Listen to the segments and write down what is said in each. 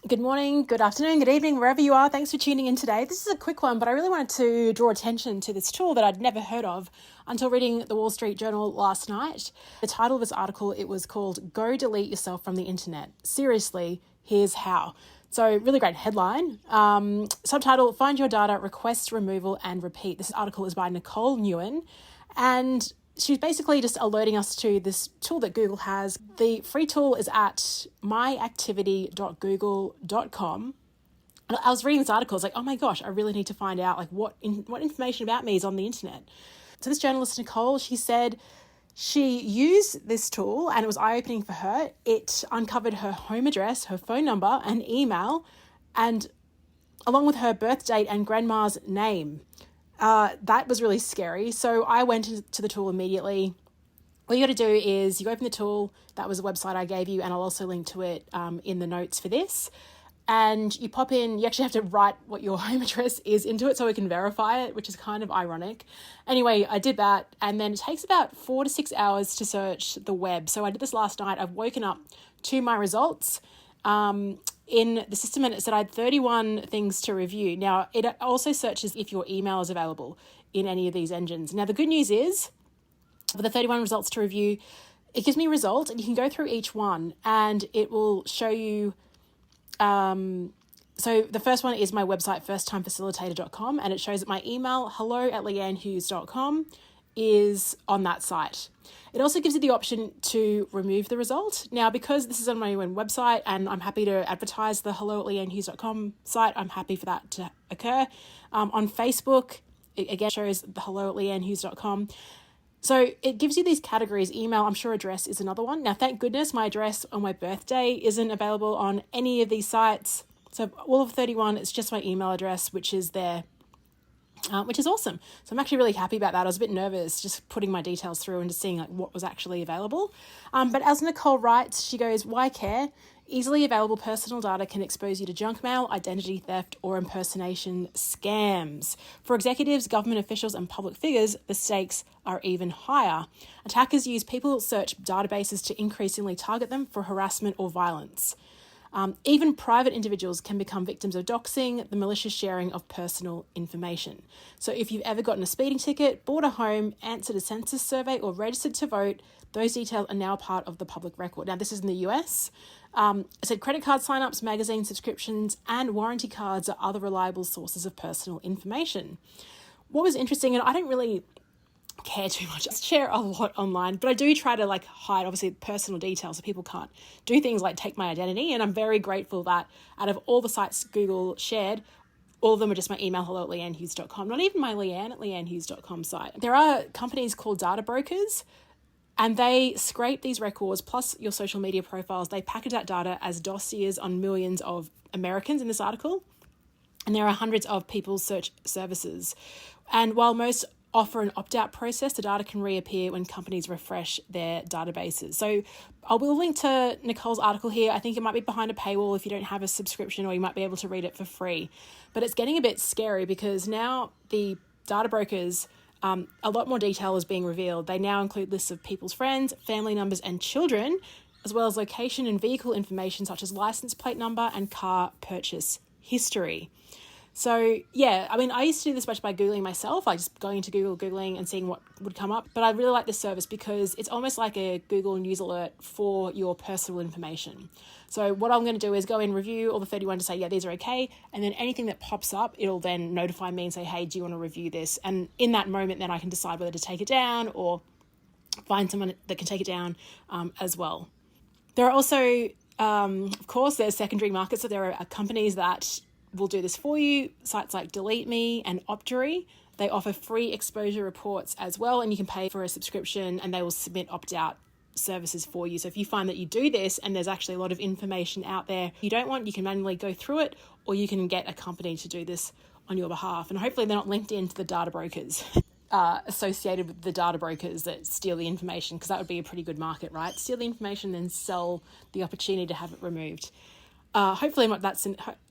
Good morning, good afternoon, good evening, wherever you are. Thanks for tuning in today. This is a quick one, but I really wanted to draw attention to this tool that I'd never heard of until reading the Wall Street Journal last night. The title of this article, it was called Go Delete Yourself from the Internet. Seriously, here's how. So really great headline. Subtitle, Find Your Data, Request Removal and Repeat. This article is by Nicole Nguyen. And she's basically just alerting us to this tool that Google has. The free tool is at myactivity.google.com. I was reading this article, it's like, oh my gosh, I really need to find out like what information about me is on the internet. So this journalist, Nicole, she said she used this tool and it was eye-opening for her. It uncovered her home address, her phone number and email, and along with her birth date and grandma's name. That was really scary. So I went to the tool immediately. All you got to do is you open the tool. That was the website I gave you, and I'll also link to it in the notes for this. And you pop in, you actually have to write what your home address is into it so we can verify it, which is kind of ironic. Anyway, I did that, and then it takes about 4 to 6 hours to search the web. So I did this last night. I've woken up to my results in the system, and it said I had 31 things to review. Now, it also searches if your email is available in any of these engines. Now, the good news is, for the 31 results to review, it gives me a result, and you can go through each one, and it will show you. So the first one is my website, firsttimefacilitator.com, and it shows that my email, hello@leannehughes.com, is on that site. It also gives you the option to remove the result. Now, because this is on my own website and I'm happy to advertise the hello@leannehughes.com site, I'm happy for that to occur. On Facebook, it again shows the hello@leannehughes.com. So it gives you these categories. Email, I'm sure address is another one. Now, thank goodness my address on my birthday isn't available on any of these sites. So all of 31, it's just my email address, which is there. Which is awesome. So I'm actually really happy about that. I was a bit nervous just putting my details through and just seeing like what was actually available. But as Nicole writes, she goes, why care? Easily available personal data can expose you to junk mail, identity theft, or impersonation scams. For executives, government officials, and public figures, the stakes are even higher. Attackers use people search databases to increasingly target them for harassment or violence. Even private individuals can become victims of doxing, the malicious sharing of personal information. So if you've ever gotten a speeding ticket, bought a home, answered a census survey, or registered to vote, those details are now part of the public record. Now, this is in the US. It said credit card signups, magazine subscriptions, and warranty cards are other reliable sources of personal information. What was interesting, and I don't really care too much. I share a lot online, but I do try to like hide obviously personal details so people can't do things like take my identity. And I'm very grateful that out of all the sites Google shared, all of them are just my email, hello@leannehughes.com, not even my leanne@leannehughes.com site. There are companies called data brokers, and they scrape these records plus your social media profiles. They package that data as dossiers on millions of Americans in this article. And there are hundreds of people's search services. And while most offer an opt-out process, the data can reappear when companies refresh their databases. So I will link to Nicole's article here. I think it might be behind a paywall if you don't have a subscription, or you might be able to read it for free. But it's getting a bit scary because now the data brokers, a lot more detail is being revealed. They now include lists of people's friends, family numbers, and children, as well as location and vehicle information such as license plate number and car purchase history. So yeah, I mean, I used to do this much by Googling myself, like just going into Google, Googling and seeing what would come up. But I really like this service because it's almost like a Google news alert for your personal information. So what I'm going to do is go in, review all the 31 to say, yeah, these are okay. And then anything that pops up, it'll then notify me and say, hey, do you want to review this? And in that moment, then I can decide whether to take it down or find someone that can take it down as well. There are also, of course, there's secondary markets. So there are companies that will do this for you. Sites like DeleteMe and OptOut, they offer free exposure reports as well, and you can pay for a subscription and they will submit opt-out services for you. So if you find that you do this and there's actually a lot of information out there you don't want, you can manually go through it, or you can get a company to do this on your behalf. And hopefully they're not linked into the data brokers associated with the data brokers that steal the information, because that would be a pretty good market, right? Steal the information, then sell the opportunity to have it removed. Hopefully I'm not that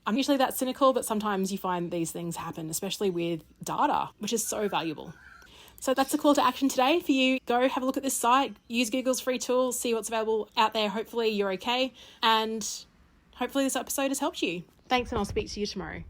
I'm usually that cynical, but sometimes you find these things happen, especially with data, which is so valuable. So that's the call to action today for you. Go have a look at this site, use Google's free tools, see what's available out there. Hopefully you're okay, and hopefully this episode has helped you. Thanks, and I'll speak to you tomorrow.